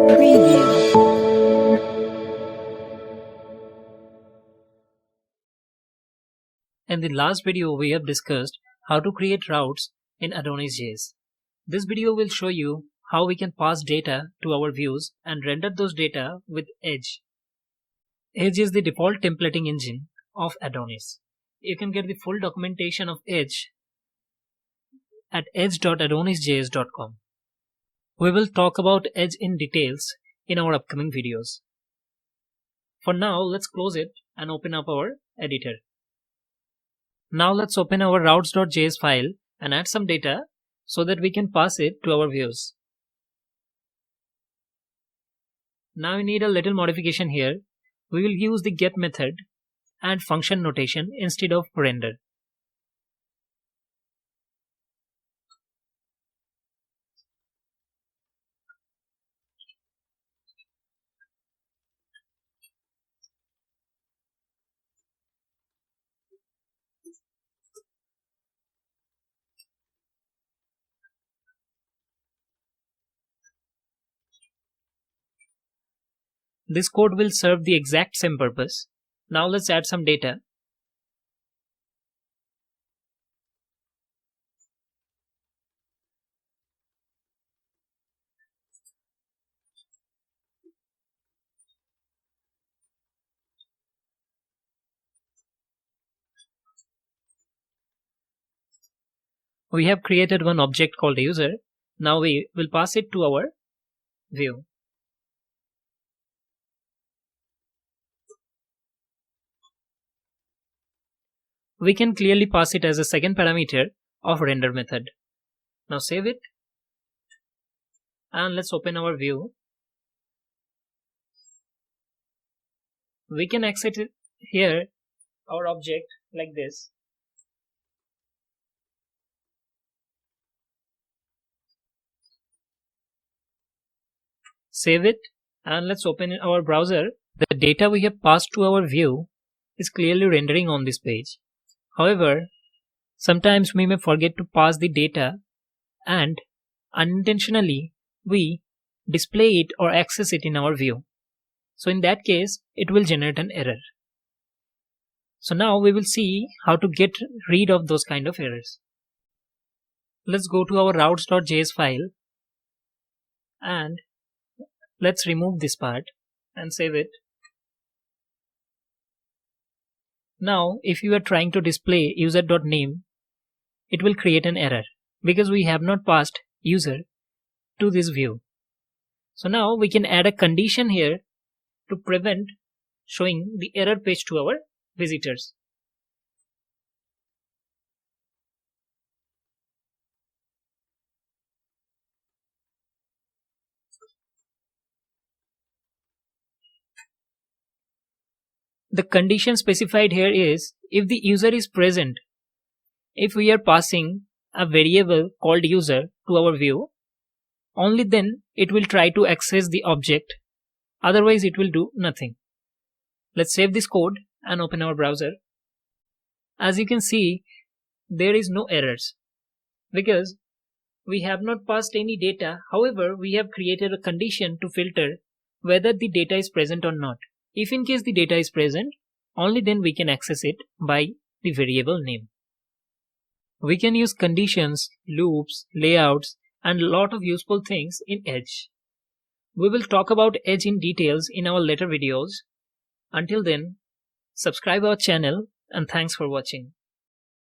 Preview. In the last video, we have discussed how to create routes in Adonis JS. This video will show you how we can pass data to our views and render those data with Edge. Edge is the default templating engine of Adonis. You can get the full documentation of Edge at edge.adonisjs.com. We will talk about Edge in details in our upcoming videos. For now, let's close it and open up our editor. Now let's open our routes.js file and add some data so that we can pass it to our views. Now we need a little modification here. We will use the get method and function notation instead of render. This code will serve the exact same purpose. Now let's add some data. We have created one object called user. Now we will pass it to our view. We can clearly pass it as a second parameter of render method. Now save it and let's open our view. We can access it here, our object, like this. Save it and let's open our browser. The data we have passed to our view is clearly rendering on this page. However, sometimes we may forget to pass the data and unintentionally we display it or access it in our view. So in that case, it will generate an error. So now we will see how to get rid of those kind of errors. Let's go to our routes.js file and let's remove this part and save it. Now, if you are trying to display user.name, it will create an error because we have not passed user to this view. So now we can add a condition here to prevent showing the error page to our visitors. The condition specified here is if the user is present. If we are passing a variable called user to our view, only then it will try to access the object, otherwise it will do nothing. Let's save this code and open our browser. As you can see, there is no errors because we have not passed any data. However, we have created a condition to filter whether the data is present or not. If in case the data is present, only then we can access it by the variable name. We can use conditions, loops, layouts, and a lot of useful things in Edge. We will talk about Edge in details in our later videos. Until then, subscribe our channel and thanks for watching.